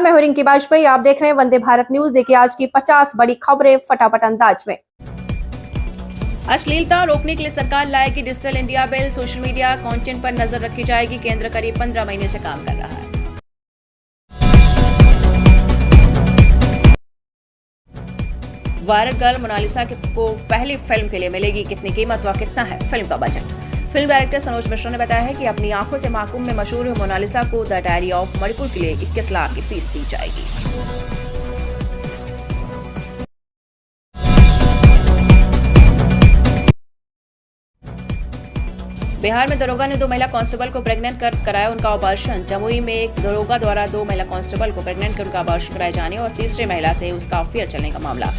नमस्कार, मैं हूं रिंकी बाजपेयी। आप देख रहे हैं वंदे भारत न्यूज। देखिए आज की 50 बड़ी खबरें फटाफट अंदाज में। अश्लीलता रोकने के लिए सरकार लाएगी digital India bill. Social media content पर नजर रखी जाएगी। केंद्र करीब 15 महीने से काम कर रहा है। वायरल गर्ल मोनालिसा को पहली फिल्म के लिए मिलेगी कितनी कीमत व कितना है फिल्म का budget. Film director Sanoj Mishra ने बताया है कि अपनी आंखों से महाकुंभ में मशहूर हुई मोनालिसा को द डायरी ऑफ मणिपुर के लिए 21 लाख की फीस दी जाएगी। बिहार में दरोगा ने 2 महिला कांस्टेबल को प्रेग्नेंट कर कराया उनका ऑपरेशन। जमुई में एक दरोगा द्वारा 2 महिला कांस्टेबल को प्रेग्नेंट कर उनका ऑपरेशन कराए जाने और तीसरी महिला से उसका अफेयर चलने का मामला।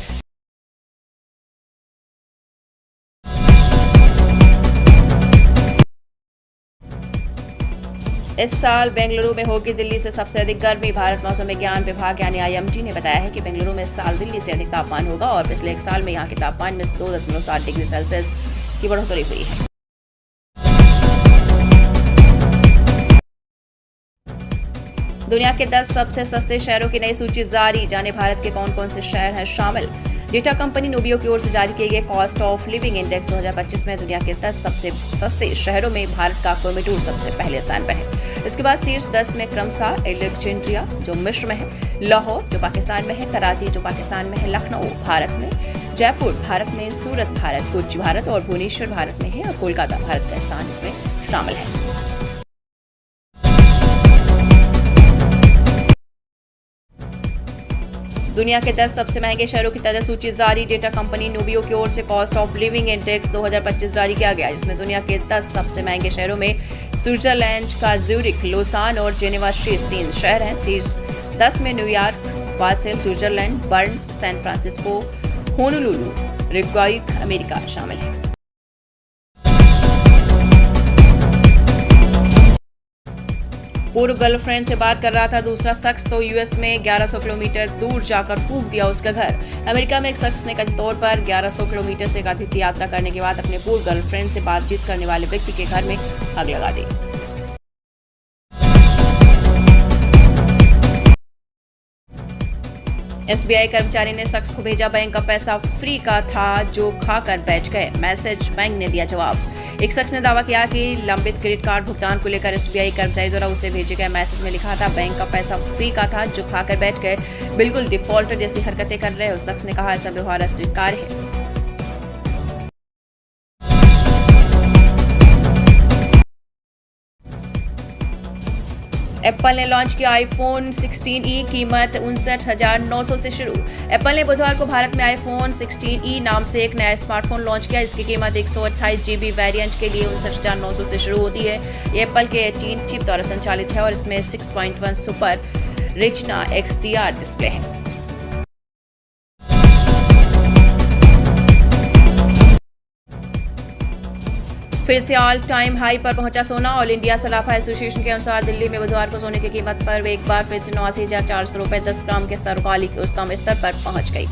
इस साल बेंगलुरु में होगी दिल्ली से सबसे अधिक गर्मी। भारत मौसम विज्ञान विभाग यानी IMD ने बताया है कि बेंगलुरु में इस साल दिल्ली से अधिक तापमान होगा और पिछले एक साल में यहाँ के तापमान में 2.7 डिग्री सेल्सियस की बढ़ोतरी हुई है। दुनिया के 10 सबसे सस्ते शहरों की नई सूची जारी। जाने भारत के कौन कौन से शहर हैं शामिल। डेटा कंपनी नूबियो की ओर से जारी किए गए कॉस्ट ऑफ लिविंग इंडेक्स 2025 में दुनिया के 10 सबसे सस्ते शहरों में भारत का कोयम्बटूर सबसे पहले स्थान पर है। इसके बाद शीर्ष 10 में क्रमशः एलेक्जेंड्रिया जो मिस्र में है, लाहौर जो पाकिस्तान में है, कराची जो पाकिस्तान में है, लखनऊ भारत में, जयपुर भारत में, सूरत भारत, कोच्चि भारत और भुवनेश्वर भारत में है और कोलकाता भारत का स्थान इसमें शामिल है। दुनिया के 10 सबसे महंगे शहरों की ताजा सूची जारी। डेटा कंपनी नूबियो की ओर से कॉस्ट ऑफ लिविंग इंडेक्स 2025 जारी किया गया, जिसमें दुनिया के 10 सबसे महंगे शहरों में स्विट्जरलैंड का ज्यूरिख, लोसान और जेनेवा शीर्ष 3 शहर हैं। शीर्ष 10 में New York, Basel Switzerland, Bern, San Francisco, Honolulu, Reykjavik America शामिल है। पूर्व गर्लफ्रेंड से बात कर रहा था दूसरा शख्स तो यूएस में 1100 किलोमीटर दूर जाकर फूंक दिया उसका घर। अमेरिका में एक शख्स ने कथित तौर पर 1100 किलोमीटर से कथित यात्रा करने के बाद अपने पूर्व गर्लफ्रेंड से बातचीत करने वाले व्यक्ति के घर में आग लगा दी। SBI कर्मचारी ने शख्स को भेजा बैंक का पैसा फ्री का था जो खाकर बैठ गए। मैसेज बैंक ने दिया जवाब। एक शख्स ने दावा किया कि लंबित क्रेडिट कार्ड भुगतान को लेकर SBI कर्मचारी द्वारा उसे भेजे गए मैसेज में लिखा था बैंक का पैसा फ्री का था जो खाकर बैठ गए। बिल्कुल डिफॉल्टर जैसी हरकतें कर रहे हो। शख्स ने कहा ऐसा व्यवहार अस्वीकार्य है। एप्पल ने लॉन्च किया आईफोन 16e, कीमत 59,900 से शुरू। एप्पल ने बुधवार को भारत में आईफोन 16e नाम से एक नया स्मार्टफोन लॉन्च किया। इसकी कीमत 128 GB वेरिएंट के लिए 59,900 से शुरू होती है। ये एप्पल के 18 चिप द्वारा संचालित है और इसमें 6.1 सुपर रेटिना XDR डिस्प्ले है। फिर से ऑल टाइम हाई पर पहुंचा सोना। ऑल इंडिया सराफा एसोसिएशन के अनुसार दिल्ली में बुधवार को सोने की कीमत पर एक बार फिर से 89,400 रुपए 10 ग्राम के सर्वकालिक उच्चतम स्तर पर पहुंच गई।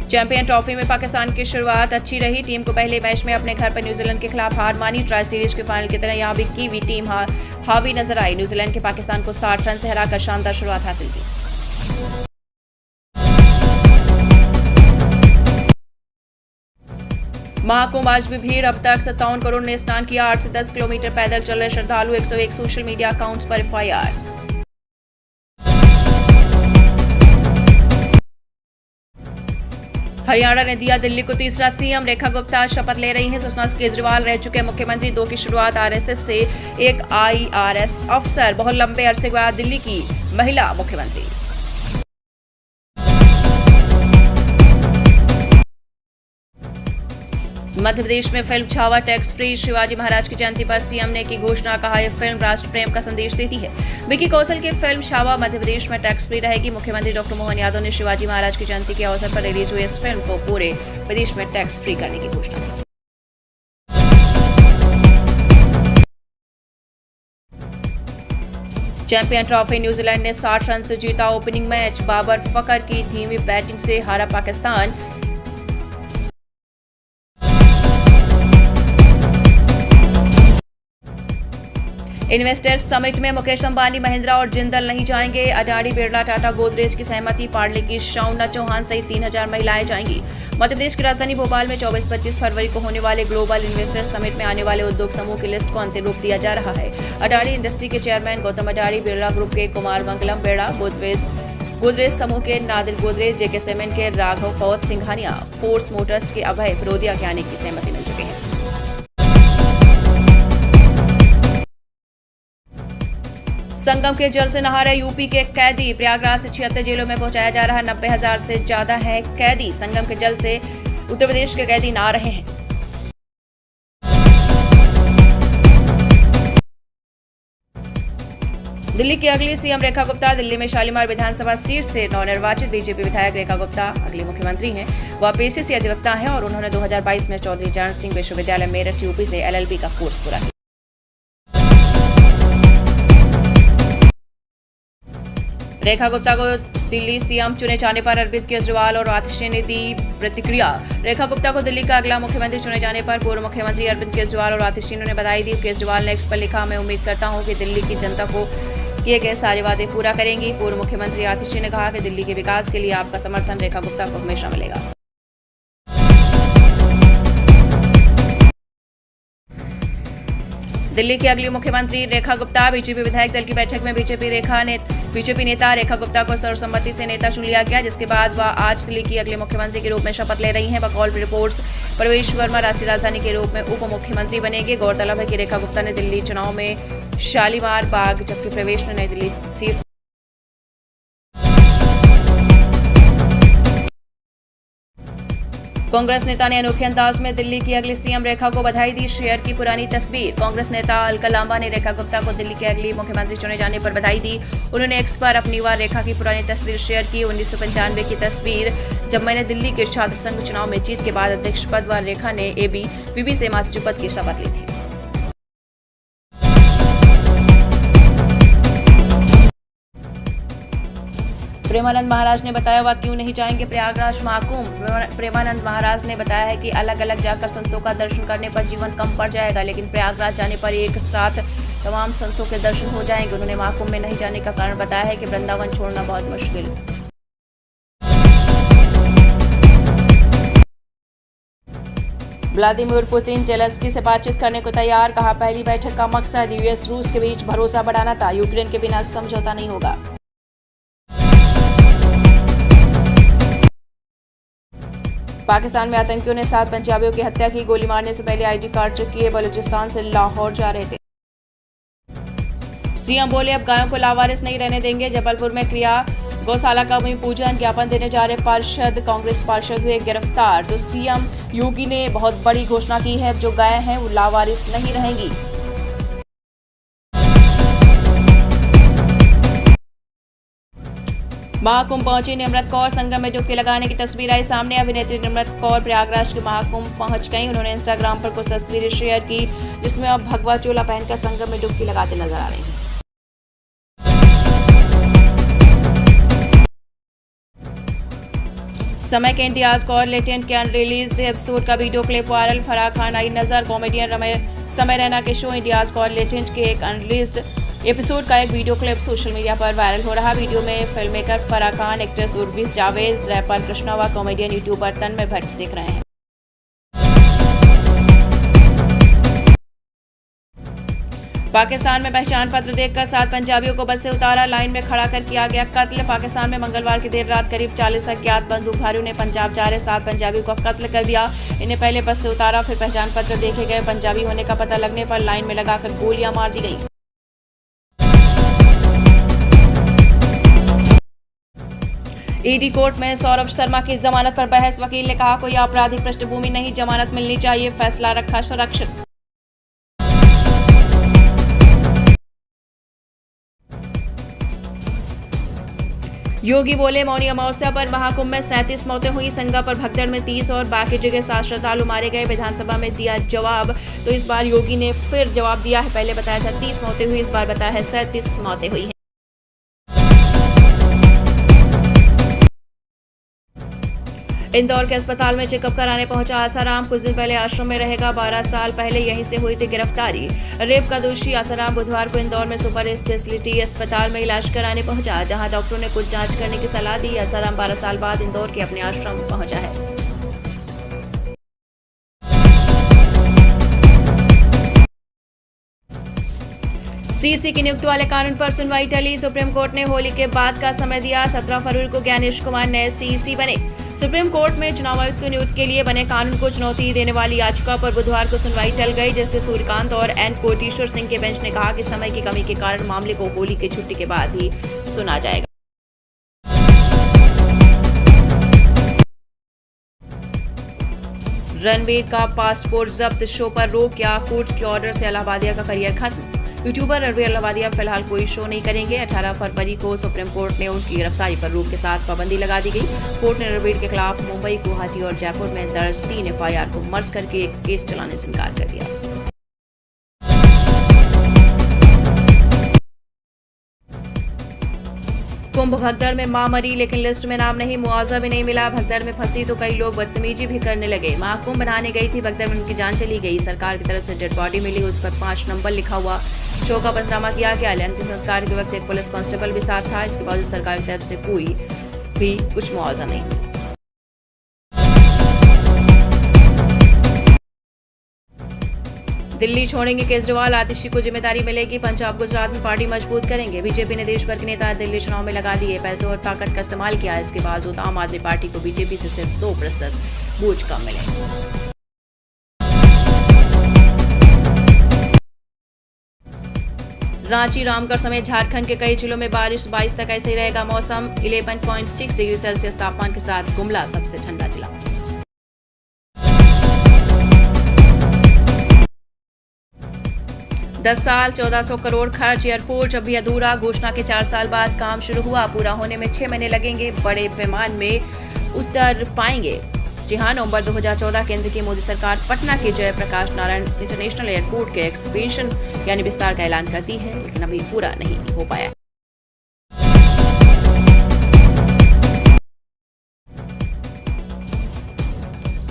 चैंपियन ट्रॉफी में पाकिस्तान की शुरुआत अच्छी रही। टीम को पहले मैच में अपने घर पर न्यूजीलैंड के खिलाफ हार मानी। ट्राई सीरीज के फाइनल की तरह यहां भी कीवी टीम हावी नजर आई। न्यूजीलैंड के पाकिस्तान को 60 रन से हराकर शानदार शुरुआत हासिल की। महाकुंभ आज भी भीड़। अब तक 57 करोड़ ने स्नान किया। 8 से 10 किलोमीटर पैदल चल रहे श्रद्धालु। 101 सोशल मीडिया अकाउंट्स पर FIR। हरियाणा ने दिया दिल्ली को तीसरा CM। रेखा गुप्ता शपथ ले रही हैं। सुषमा केजरीवाल रह चुके मुख्यमंत्री। 2 की शुरुआत RSS से एक IRS अफसर। बहुत लंबे अरसे के बाद दिल्ली की महिला मुख्यमंत्री। मध्य प्रदेश में film Chhaava tax free. Shivaji Maharaj की जयंती पर CM ने की घोषणा। कहा यह फिल्म राष्ट्र प्रेम का संदेश देती है। विकी कौशल की फिल्म छावा मध्य प्रदेश में टैक्स फ्री रहेगी। मुख्यमंत्री डॉक्टर मोहन यादव ने शिवाजी महाराज की जयंती के अवसर पर रिलीज हुई इस फिल्म को पूरे प्रदेश में टैक्स फ्री करने की घोषणा की। चैंपियन ट्रॉफी न्यूजीलैंड ने 60 रन से जीता ओपनिंग मैच। बाबर फकर की धीमी बैटिंग से हारा पाकिस्तान। इन्वेस्टर्स समिट में मुकेश अंबानी, महिंद्रा और जिंदल नहीं जाएंगे। अडानी, बिरला, टाटा, गोदरेज की सहमति। पार्ले की शौना चौहान सहित 3000 महिलाएं जाएंगी। मध्य प्रदेश की राजधानी भोपाल में 24-25 फरवरी को होने वाले ग्लोबल इन्वेस्टर्स समिट में आने वाले उद्योग समूह की लिस्ट को अंतिम रूप दिया जा रहा है। अडानी इंडस्ट्री के चेयरमैन गौतम अडानी, बिरला ग्रुप के कुमार मंगलम बेड़ा, गोदरेज समूह के नादिर गोदरेज, जेके सीमेंट के राघव कौत सिंघानिया, फोर्स मोटर्स के अभय फिरोदिया के आने की सहमति मिल चुकी है। संगम के जल से नहा रहे यूपी के कैदी। प्रयागराज से 76 जेलों में पहुंचाया जा रहा 90,000 से ज्यादा है कैदी। संगम के जल से उत्तर प्रदेश के कैदी नहा रहे हैं। दिल्ली की अगली सीएम रेखा गुप्ता। दिल्ली में शालीमार विधानसभा सीट से नवनिर्वाचित बीजेपी विधायक रेखा गुप्ता अगली मुख्यमंत्री हैं। वह पीसीसी अधिवक्ता हैं और उन्होंने 2022 में चौधरी चरण सिंह विश्वविद्यालय मेरठ यूपी से LLB का कोर्स पूरा किया। रेखा गुप्ता को दिल्ली सीएम चुने जाने पर अरविंद केजरीवाल और आतिशी ने दी प्रतिक्रिया। रेखा गुप्ता को दिल्ली का अगला मुख्यमंत्री चुने जाने पर पूर्व मुख्यमंत्री अरविंद केजरीवाल और आतिशी ने बधाई दी। केजरीवाल ने एक्स पर लिखा, मैं उम्मीद करता हूं कि दिल्ली की जनता को किए गए सारे वादे पूरा करेंगी। पूर्व मुख्यमंत्री आतिशी ने कहा कि दिल्ली के विकास के लिए आपका समर्थन रेखा गुप्ता को हमेशा मिलेगा। दिल्ली की अगली मुख्यमंत्री रेखा गुप्ता। बीजेपी विधायक दल की बैठक में बीजेपी नेता रेखा गुप्ता को सर्वसम्मति से नेता चुन लिया गया, जिसके बाद वह आज दिल्ली की अगली मुख्यमंत्री के रूप में शपथ ले रही हैं। बकौल रिपोर्ट्स प्रवेश वर्मा राष्ट्रीय राजधानी के रूप में उप मुख्यमंत्री बनेंगे। गौरतलब है कि रेखा गुप्ता ने दिल्ली चुनाव में शालीमार बाग, जबकि प्रवेश ने नई दिल्ली सीट। कांग्रेस नेता ने अनोखे अंदाज में दिल्ली की अगली सीएम रेखा को बधाई दी। शेयर की पुरानी तस्वीर। कांग्रेस नेता अलका लांबा ने रेखा गुप्ता को दिल्ली के अगली मुख्यमंत्री चुने जाने पर बधाई दी। उन्होंने एक्स पर अपनी बार रेखा की पुरानी तस्वीर शेयर की। 1995 की तस्वीर, जब मैंने दिल्ली के छात्र संघ चुनाव में जीत के बाद अध्यक्ष पद व रेखा ने ABVP से मातृ पद की शपथ ली थी। प्रेमानंद महाराज ने बताया वह क्यों नहीं जाएंगे प्रयागराज महाकुंभ। प्रेमानंद महाराज ने बताया है कि अलग अलग जाकर संतों का दर्शन करने पर जीवन कम पड़ जाएगा, लेकिन प्रयागराज जाने पर एक साथ तमाम संतों के दर्शन हो जाएंगे। उन्होंने महाकुंभ में नहीं जाने का कारण बताया है कि वृंदावन छोड़ना बहुत मुश्किल। व्लादिमीर पुतिन जेलेंस्की से बातचीत करने को तैयार। कहा, पहली बैठक का मकसद US रूस के बीच भरोसा बढ़ाना था। यूक्रेन के बिना समझौता नहीं होगा। पाकिस्तान में आतंकियों ने 7 पंजाबियों की हत्या की। गोली मारने से पहले ID कार्ड चेक किए। बलूचिस्तान से लाहौर जा रहे थे। सीएम बोले, अब गायों को लावारिस नहीं रहने देंगे। जबलपुर में क्रिया गौशाला का भूमि पूजन ज्ञापन देने जा रहे कांग्रेस पार्षद हुए गिरफ्तार। तो सीएम योगी ने बहुत बड़ी घोषणा की है, जो गायें हैं वो लावारिस नहीं रहेंगी। महाकुंभ पहुंची निम्रत कौर। संगम में डुबकी लगाने की तस्वीर आई सामने। अभिनेत्री निम्रत कौर प्रयागराज के महाकुंभ पहुंच गई। उन्होंने इंस्टाग्राम पर कुछ तस्वीरें शेयर की, जिसमें अब भगवा चोला पहनकर संगम में डुबकी लगाते नजर आ रही हैं। समय के इम्तियाज कौर लेटेंट के अनरिलीज्ड एपिसोड का video clip viral. Farah Khan आई नजर। कॉमेडियन समय रैना के शो इम्तियाज कौर लेटेंट के एक अनरिलीज्ड एपिसोड का एक वीडियो क्लिप सोशल मीडिया पर वायरल हो रहा। वीडियो में film maker Farah Khan, actress उर्विस जावेद, रैपर कृष्णा व कॉमेडियन यूट्यूबर तन्मय भट्ट दिख रहे हैं। पाकिस्तान में पहचान पत्र देखकर 7 पंजाबियों को बस से उतारा। लाइन में खड़ा कर किया गया कत्ल। पाकिस्तान में मंगलवार की देर रात करीब 40 अज्ञात बंदूकधारियों ने पंजाब जा रहे 7 पंजाबियों का कत्ल कर दिया। इन्हें पहले बस से उतारा, फिर पहचान पत्र देखे गए। पंजाबी होने का पता लगने पर लाइन में लगाकर गोलियां मार दी गई। ईडी कोर्ट में सौरभ शर्मा की जमानत पर बहस। वकील ने कहा, कोई आपराधिक पृष्ठभूमि नहीं, जमानत मिलनी चाहिए, फैसला रखा सुरक्षित। योगी बोले, मौनी अमावस्या पर महाकुंभ में 37 मौतें हुई। संगा पर भगदड़ में 30 और बाकी जगह 7 श्रद्धालु मारे गए। विधानसभा में दिया जवाब, तो इस बार योगी ने फिर जवाब दिया है। पहले बताया था 30 मौतें हुई, इस बार बताया है 37 मौतें हुई हैं। इंदौर के अस्पताल में चेकअप कराने पहुंचा आसाराम। कुछ दिन पहले आश्रम में रहेगा। 12 साल पहले यहीं से हुई थी गिरफ्तारी। रेप का दोषी आसाराम बुधवार को इंदौर में सुपर स्पेशलिटी अस्पताल में इलाज कराने पहुंचा, जहां डॉक्टरों ने कुछ जांच करने की सलाह दी। आसाराम 12 साल बाद इंदौर के अपने आश्रम पहुंचा है। सीसी की नियुक्ति वाले कानून पर सुनवाई टली। सुप्रीम कोर्ट ने होली के बाद का समय दिया। 17 फरवरी को ज्ञानेश कुमार नए सीसी बने। सुप्रीम कोर्ट में चुनाव आयुक्त की नियुक्ति के लिए बने कानून को चुनौती देने वाली याचिका पर बुधवार को सुनवाई टल गई। जस्टिस सूर्यकांत और एन कोटेश्वर सिंह के बेंच ने कहा कि समय की कमी के कारण मामले को होली की छुट्टी के बाद ही सुना जाएगा। रणवीर का पासपोर्ट जब्त, शो पर रोक या कोर्ट के ऑर्डर से अलाहाबादिया का करियर खत्म। यूट्यूबर रणवीर अलाहाबादिया फिलहाल कोई शो नहीं करेंगे। 18 फरवरी को सुप्रीम कोर्ट ने उनकी गिरफ्तारी पर रोक के साथ पाबंदी लगा दी गई। कोर्ट ने रणवीर के खिलाफ मुंबई, गुवाहाटी और जयपुर में दर्ज 3 एफआईआर को मर्ज करके एक केस चलाने से इनकार कर दिया। कुंभ भगदड़ में मां मरी, लेकिन लिस्ट में नाम नहीं, मुआवजा भी नहीं मिला। भगदड़ में फंसी तो कई लोग बदतमीजी भी करने लगे। महाकुंभ बनाने गई थी, भगदड़ में उनकी जान चली गई। सरकार की तरफ से डेड बॉडी मिली, उस पर 5 नंबर लिखा हुआ शो का पंचनामा किया गया। अंतिम संस्कार के वक्त एक पुलिस कांस्टेबल भी साथ था। इसके बावजूद सरकार की तरफ से कोई भी कुछ मुआवजा नहीं। दिल्ली छोड़ेंगे केजरीवाल, आतिशी को जिम्मेदारी मिलेगी। पंजाब गुजरात में पार्टी मजबूत करेंगे। बीजेपी ने देश भर के नेता दिल्ली चुनाव में लगा दिए। पैसों और ताकत का इस्तेमाल किया। इसके बावजूद आम आदमी पार्टी को बीजेपी से सिर्फ 2% वोट कम मिले। रांची, रामगढ़ समेत झारखंड के कई जिलों में बारिश। 22 तक ऐसे ही रहेगा मौसम। 11.6 डिग्री सेल्सियस तापमान के साथ गुमला सबसे ठंडा जिला। दस साल 1400 करोड़ खर्च, एयरपोर्ट अभी अधूरा। घोषणा के 4 साल बाद काम शुरू हुआ। पूरा होने में 6 महीने लगेंगे। बड़े पैमाने में उतर पाएंगे। जी हां, नवंबर 2014 केंद्र की मोदी सरकार पटना के जयप्रकाश नारायण इंटरनेशनल एयरपोर्ट के एक्सपेंशन यानी विस्तार का ऐलान करती है, लेकिन अभी पूरा नहीं हो पाया।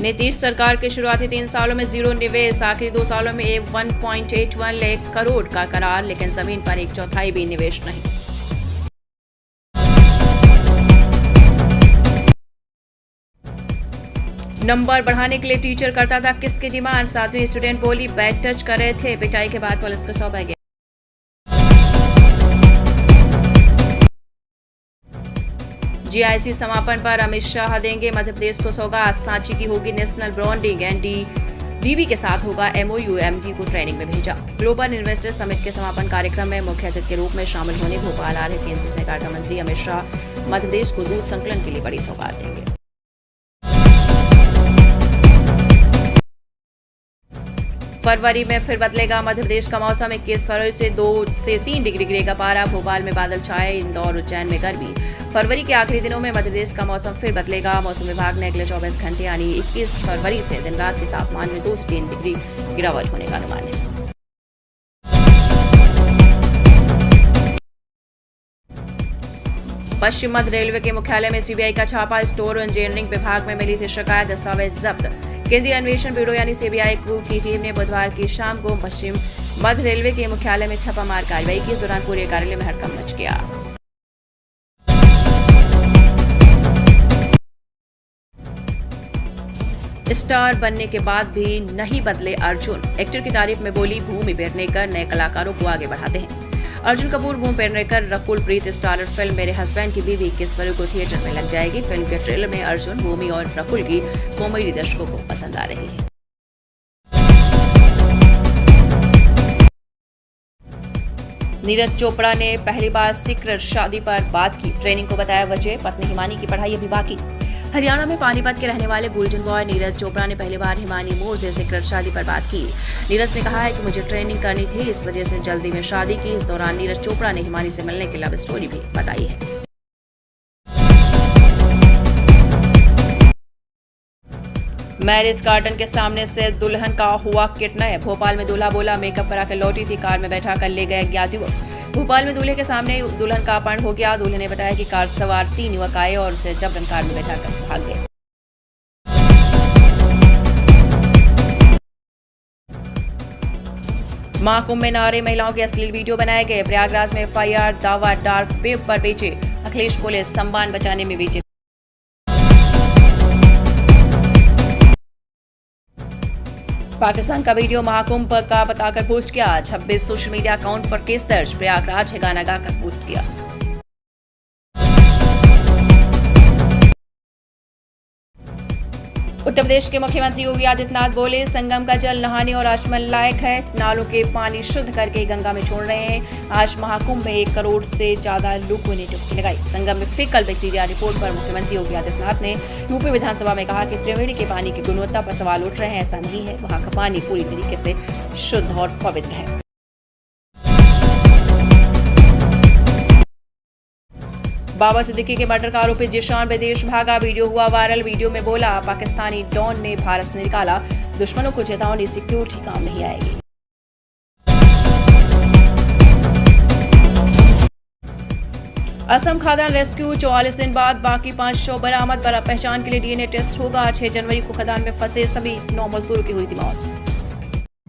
नीतीश सरकार के शुरुआती 3 सालों में जीरो निवेश, आखिरी 2 सालों में 1.81 लाख करोड़ का करार, लेकिन जमीन पर 1/4 भी निवेश नहीं। नंबर बढ़ाने के लिए टीचर करता था किसकी डिमांड? 7वीं स्टूडेंट बोली बैड टच कर रहे थे। पिटाई के बाद पुलिस को सौंपा गया। जीआईसी समापन पर अमित शाह देंगे मध्य प्रदेश को सौगात। सांची की होगी नेशनल ब्रांडिंग। एनडीडीबी के साथ होगा एमओयू। एमडी को ट्रेनिंग में भेजा। ग्लोबल इन्वेस्टर समिट के समापन कार्यक्रम में मुख्य अतिथि के रूप में शामिल होने भोपाल आ रहे केंद्रीय सहकारिता मंत्री अमित शाह मध्य प्रदेश को दूध संकलन के लिए बड़ी सौगात देंगे। फरवरी में फिर बदलेगा मध्य प्रदेश का मौसम। 21 फरवरी से 2 से 3 डिग्री गिरेगा पारा। भोपाल में बादल छाए, इंदौर उज्जैन में गर्मी। फरवरी के आखिरी दिनों में मध्य प्रदेश का मौसम फिर बदलेगा। मौसम विभाग ने अगले 24 घंटे यानी 21 फरवरी से दिन रात के तापमान में 2 से 3 डिग्री गिरावट होने का अनुमान है। पश्चिम मध्य रेलवे के मुख्यालय में सीबीआई का छापा। स्टोर और इंजीनियरिंग विभाग में मिली थी शिकायत, दस्तावेज जब्त। केंद्रीय अन्वेषण ब्यूरो यानी सीबीआई की टीम ने बुधवार की शाम को पश्चिम मध्य रेलवे के मुख्यालय में छापामार कार्रवाई की। इस दौरान पूरे कार्यालय में हड़कंप मच गया। स्टार बनने के बाद भी नहीं बदले अर्जुन। एक्टर की तारीफ में बोली भूमि पेडनेकर नए कलाकारों को आगे बढ़ाते हैं। अर्जुन कपूर, भूमि पेडनेकर, रकुल प्रीत स्टारर फिल्म मेरे हस्बैंड की बीवी 21 फरवरी को थिएटर में लग जाएगी। फिल्म के ट्रेलर में अर्जुन, भूमि और रकुल की कॉमेडी दर्शकों को पसंद आ रही है। नीरज चोपड़ा ने पहली बार सीक्रेट शादी पर बात की। ट्रेनिंग को बताया वजह, पत्नी हिमानी की पढ़ाई अभी बाकी। हरियाणा में पानीपत के रहने वाले गोल्डन बॉय नीरज चोपड़ा ने पहली बार हिमानी मोर से सीक्रेट शादी पर बात की। नीरज ने कहा है कि मुझे ट्रेनिंग करनी थी, इस वजह से जल्दी में शादी की। इस दौरान नीरज चोपड़ा ने हिमानी से मिलने की लव स्टोरी भी बताई है। मैरिज गार्डन के सामने से दुल्हन का हुआ किडनैप। भोपाल में दूल्हा बोला मेकअप करा कर लौटी थी, कार में बैठा कर ले गए अज्ञात युवक। भोपाल में दूल्हे के सामने दुल्हन का अपहरण हो गया। दूल्हे ने बताया कि कार सवार 3 युवक आए और उसे जबरन कार में बैठा कर भाग गए। महाकुंभ में नारे महिलाओं के अश्लील वीडियो बनाए गए। प्रयागराज में एफआईआर, दावा डार्क वेब पर बेचे। अखिलेश पुलिस सम्मान बचाने में बेचे। पाकिस्तान का वीडियो महाकुंभ का बताकर पोस्ट किया। 26 सोशल मीडिया अकाउंट पर केस दर्ज। प्रयागराज है गाना गाकर पोस्ट किया। उत्तर प्रदेश के मुख्यमंत्री योगी आदित्यनाथ बोले, संगम का जल नहाने और आचमन लायक है। नालों के पानी शुद्ध करके गंगा में छोड़ रहे हैं। आज महाकुंभ में 1 करोड़ से ज्यादा लोगों ने डुबकी लगाई। संगम में फीकल बैक्टीरिया रिपोर्ट पर मुख्यमंत्री योगी आदित्यनाथ ने यूपी विधानसभा में कहा कि त्रिवेणी के पानी की गुणवत्ता पर सवाल उठ रहे हैं। ऐसा नहीं है, वहां का पानी पूरी तरीके से शुद्ध और पवित्र है। बाबा सिद्दीकी के मर्डर का आरोपी जिशान विदेश भागा। वीडियो हुआ वायरल। वीडियो में बोला, पाकिस्तानी डॉन ने भारत से निकाला। दुश्मनों को चेतावनी, सिक्योरिटी काम नहीं आएगी। असम खादान रेस्क्यू, 44 दिन बाद बाकी 5 शव बरामद। पहचान के लिए डीएनए टेस्ट होगा। 6 जनवरी को खदान में फंसे सभी 9 मजदूरों की हुई थी मौत।